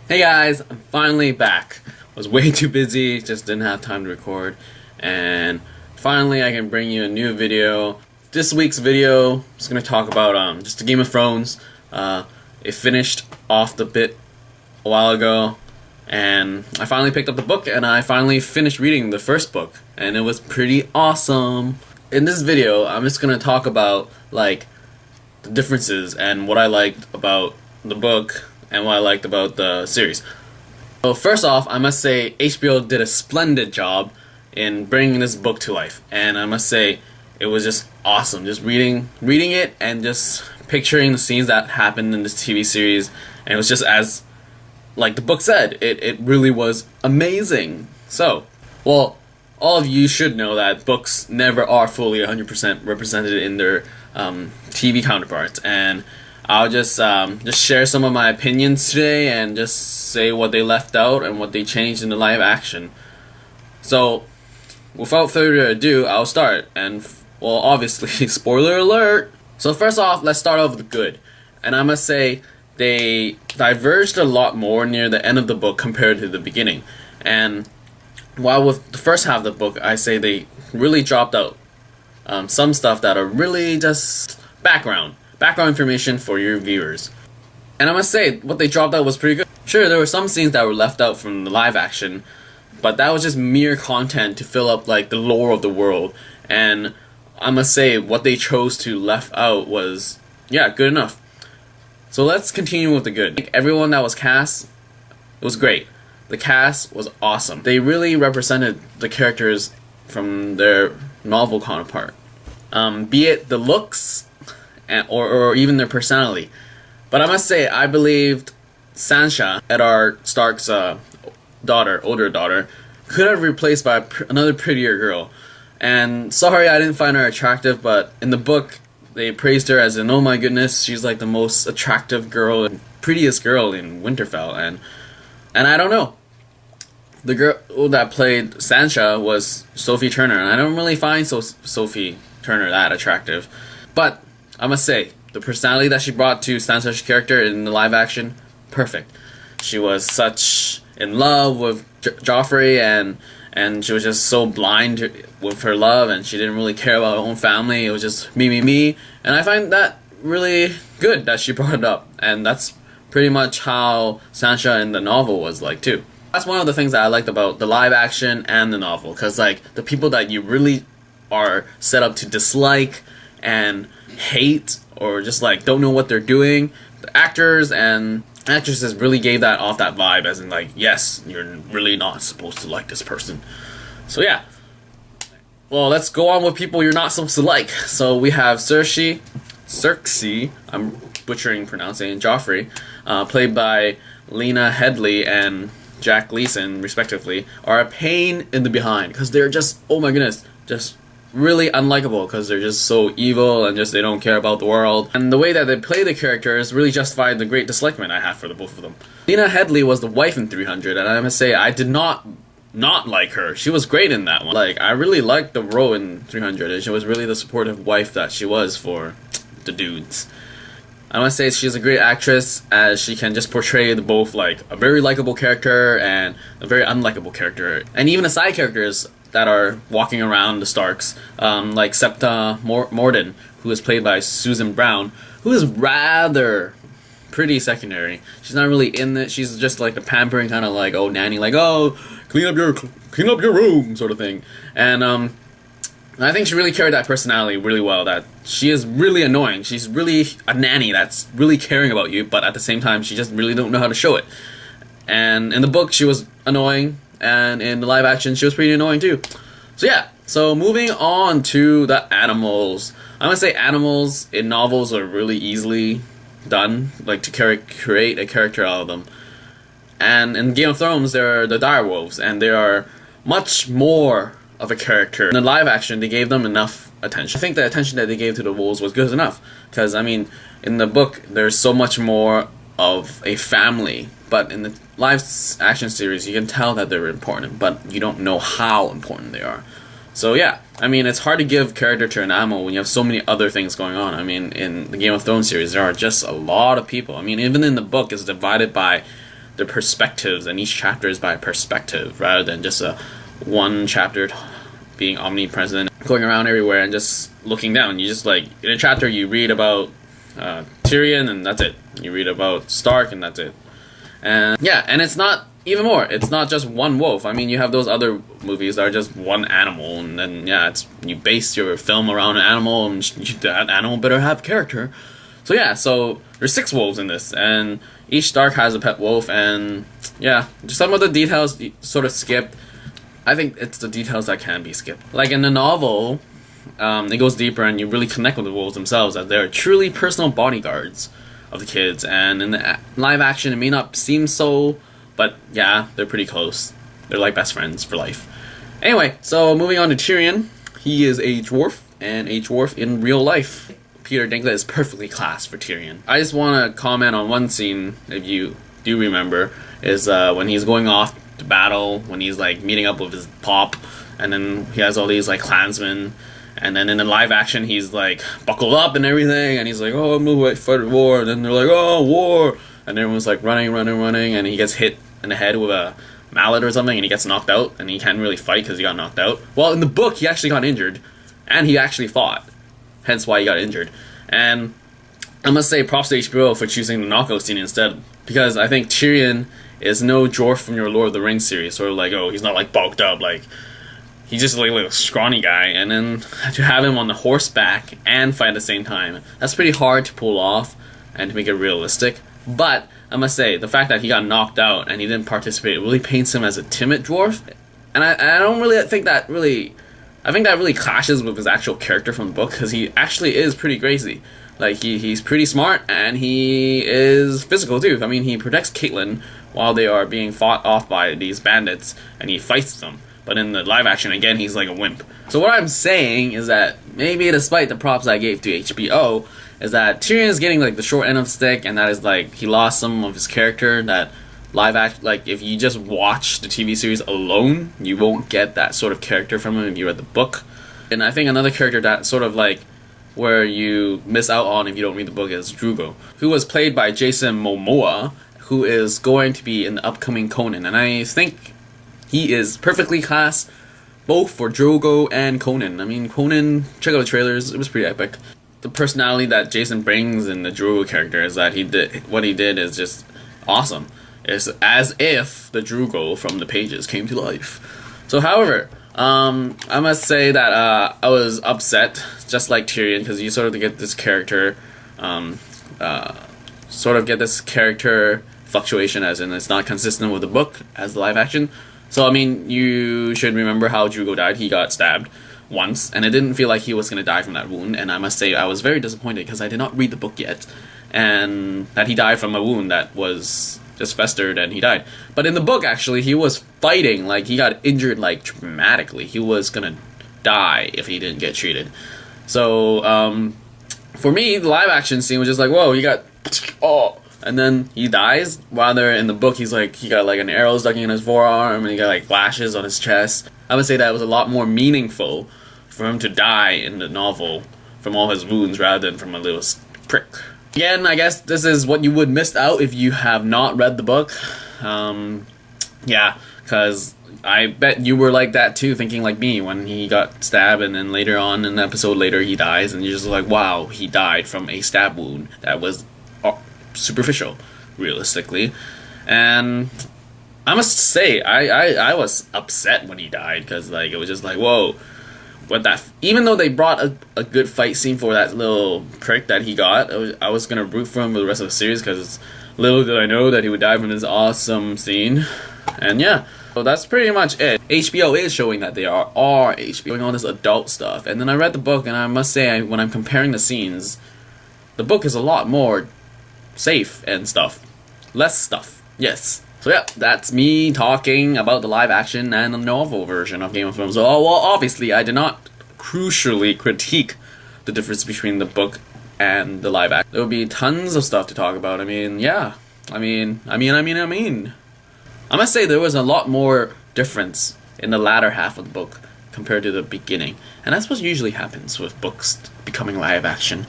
Hey guys, I'm finally back. Was way too busy, just didn't have time to record, and finally I can bring you a new video. This week's video is going to talk about just the Game of Thrones. It finished off the bit a while ago, and I finally picked up the book and I finally finished reading the first book, and it was pretty awesome. In this video, I'm just going to talk about like the differences and what I liked about the book and what I liked about the series. So first off, I must say HBO did a splendid job in bringing this book to life, and I must say it was just awesome. Just reading it and just picturing the scenes that happened in this TV series, and it was just as like the book said, it really was amazing. So, well, all of you should know that books never are fully 100% represented in their TV counterparts, and I'll just share some of my opinions today and just say what they left out and what they changed in the live action. So, without further ado, I'll start. And, well, obviously, spoiler alert! So first off, let's start off with the good. And I must say, they diverged a lot more near the end of the book compared to the beginning. And while with the first half of the book, I say they really dropped out some stuff that are really just background information for your viewers. And I must say, what they dropped out was pretty good. Sure, there were some scenes that were left out from the live action, but that was just mere content to fill up like the lore of the world. And I must say, what they chose to left out was, yeah, good enough. So let's continue with the good. Like, everyone that was cast, it was great. The cast was awesome. They really represented the characters from their novel counterpart. Be it the looks, or even their personality. But I must say, I believed Sansa, Eddard Stark's older daughter, could have replaced by another prettier girl. And sorry I didn't find her attractive, but in the book they praised her as in, oh my goodness, she's like the most attractive girl and prettiest girl in Winterfell. And I don't know. The girl that played Sansa was Sophie Turner, and I don't really find Sophie Turner that attractive. But I must say, the personality that she brought to Sansa's character in the live action, perfect. She was such in love with Joffrey, and she was just so blind with her love, and she didn't really care about her own family. It was just me. And I find that really good that she brought it up, and that's pretty much how Sansa in the novel was like too. That's one of the things that I liked about the live action and the novel, because like the people that you really are set up to dislike and hate or just like don't know what they're doing, the actors and actresses really gave that off that vibe, as in like, yes, you're really not supposed to like this person. So yeah, well, let's go on with people you're not supposed to like. So we have Cersei, I'm butchering pronouncing, Joffrey, played by Lena Headey and Jack Gleeson respectively, are a pain in the behind because they're just, oh my goodness, just really unlikable because they're just so evil and just they don't care about the world. And the way that they play the characters really justified the great dislikement I have for the both of them. Lena Headey was the wife in 300, and I must say I did not like her. She was great in that one. Like, I really liked the role in 300, and she was really the supportive wife that she was for the dudes. I must say she's a great actress, as she can just portray both like a very likable character and a very unlikable character, and even the side characters that are walking around the Starks, like Septa Morden, who is played by Susan Brown, who is rather pretty secondary. She's not really in it. She's just like the pampering kind of like, oh, nanny, like, oh, clean up your room sort of thing. And I think she really carried that personality really well, that she is really annoying. She's really a nanny that's really caring about you, but at the same time, she just really don't know how to show it. And in the book, she was annoying, and in the live action, she was pretty annoying too. So yeah, so moving on to the animals. I'm gonna say animals in novels are really easily done, like to create a character out of them. And in Game of Thrones, there are the direwolves, and they are much more of a character. In the live action, they gave them enough attention. I think the attention that they gave to the wolves was good enough, because I mean, in the book, there's so much more of a family, but in the live action series, you can tell that they're important, but you don't know how important they are. So yeah, I mean, it's hard to give character to an animal when you have so many other things going on. I mean, in the Game of Thrones series, there are just a lot of people. I mean, even in the book, it's divided by the perspectives, and each chapter is by perspective rather than just a one chapter being omnipresent, going around everywhere and just looking down. You just like in a chapter you read about Tyrion and that's it. You read about Stark and that's it. And yeah, and it's not even more. It's not just one wolf. I mean, you have those other movies that are just one animal, and then yeah, it's you base your film around an animal, and that animal better have character. So yeah, so there's 6 wolves in this, and each Stark has a pet wolf, and yeah, just some of the details you sort of skip. I think it's the details that can be skipped. Like in the novel, it goes deeper, and you really connect with the wolves themselves, as they're truly personal bodyguards of the kids. And in the live action, it may not seem so, but yeah, they're pretty close. They're like best friends for life. Anyway, so moving on to Tyrion. He is a dwarf, and a dwarf in real life. Peter Dinklage is perfectly classed for Tyrion. I just want to comment on one scene, if you do remember, is when he's going off to battle, when he's like meeting up with his pop, and then he has all these like clansmen, and then in the live action he's like buckled up and everything, and he's like, oh, I'm gonna fight war, and then they're like, oh, war, and everyone's like running, and he gets hit in the head with a mallet or something, and he gets knocked out, and he can't really fight because he got knocked out. Well, in the book he actually got injured, and he actually fought, hence why he got injured. And I must say props to HBO for choosing the knockout scene instead, because I think Tyrion is no dwarf from your Lord of the Rings series, sort of like, oh, he's not like bulked up, like he's just like a scrawny guy, and then to have him on the horseback and fight at the same time, that's pretty hard to pull off and to make it realistic. But I must say, the fact that he got knocked out and he didn't participate really paints him as a timid dwarf, and I don't really think that really, I think that really clashes with his actual character from the book, because he actually is pretty crazy. Like, he's pretty smart, and he is physical too. I mean, he protects Caitlyn while they are being fought off by these bandits, and he fights them. But in the live action, again, he's like a wimp. So what I'm saying is that, maybe despite the props I gave to HBO, is that Tyrion is getting like the short end of the stick, and that is like, he lost some of his character. That live act, like if you just watch the TV series alone, you won't get that sort of character from him if you read the book. And I think another character that sort of like, where you miss out on if you don't read the book, is Drogo, who was played by Jason Momoa, who is going to be in the upcoming Conan, and I think he is perfectly cast both for Drogo and Conan. I mean, Conan, check out the trailers, it was pretty epic. The personality that Jason brings in the Drogo character is that what he did is just awesome. It's as if the Drogo from the pages came to life. So however, I must say that I was upset, just like Tyrion, because you sort of get this character, fluctuation, as in it's not consistent with the book as the live action. So I mean, you should remember how Drogo died. He got stabbed once, and it didn't feel like he was going to die from that wound, and I must say I was very disappointed because I did not read the book yet, and that he died from a wound that was just festered and he died. But in the book, actually, he was fighting, like he got injured like dramatically. He was gonna die if he didn't get treated. So for me, the live action scene was just like, whoa, he got and then he dies. While they're in the book, he got like an arrow stuck in his forearm, and he got like lashes on his chest. I would say that was a lot more meaningful for him to die in the novel from all his wounds rather than from a little prick. Again, I guess this is what you would miss out if you have not read the book. Yeah, because I bet you were like that too, thinking like me when he got stabbed, and then later on in the episode later he dies, and you're just like, wow, he died from a stab wound that was superficial, realistically. And I must say, I was upset when he died, because like it was just like, whoa. But that, even though they brought a good fight scene for that little prick that he got, I was gonna root for him for the rest of the series, because little did I know that he would die from this awesome scene. And yeah, so that's pretty much it. HBO is showing that they are HBO, doing all this adult stuff. And then I read the book, and I must say, when I'm comparing the scenes, the book is a lot more safe and stuff. Less stuff, yes. So yeah, that's me talking about the live action and the novel version of Game of Thrones. So, well, obviously, I did not crucially critique the difference between the book and the live action. There will be tons of stuff to talk about. I mean, yeah. I mean. I must say there was a lot more difference in the latter half of the book compared to the beginning. And that's what usually happens with books becoming live action.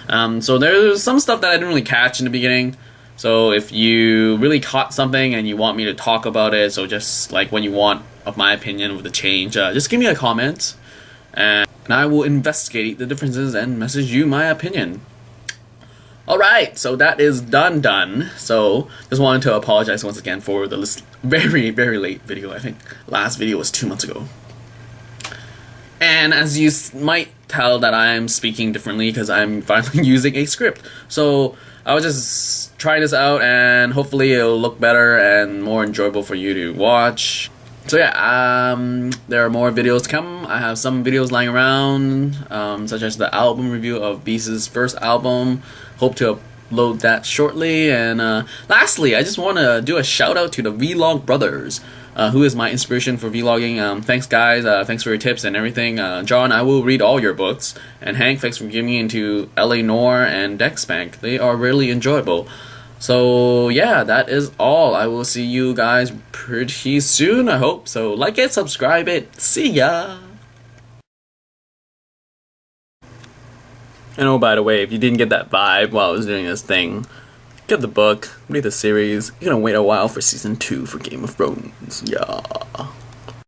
So there's some stuff that I didn't really catch in the beginning. So if you really caught something and you want me to talk about it, so just like when you want of my opinion of the change, just give me a comment, and I will investigate the differences and message you my opinion. Alright, so that is done. So, just wanted to apologize once again for the very, very late video. I think last video was 2 months ago. And as you might tell that I'm speaking differently because I'm finally using a script. So, I'll just try this out and hopefully it'll look better and more enjoyable for you to watch. So yeah, there are more videos to come. I have some videos lying around, such as the album review of Beast's first album. Hope to upload that shortly. And lastly, I just want to do a shout out to the Vlog Brothers, who is my inspiration for vlogging. Thanks guys, thanks for your tips and everything. John, I will read all your books. And Hank, thanks for giving me into LA Noir and Dexbank. They are really enjoyable. So yeah, that is all. I will see you guys pretty soon, I hope. So like it, subscribe it. See ya! And oh, by the way, if you didn't get that vibe while I was doing this thing, get the book, read the series. You're gonna wait a while for season 2 for Game of Thrones. Yeah.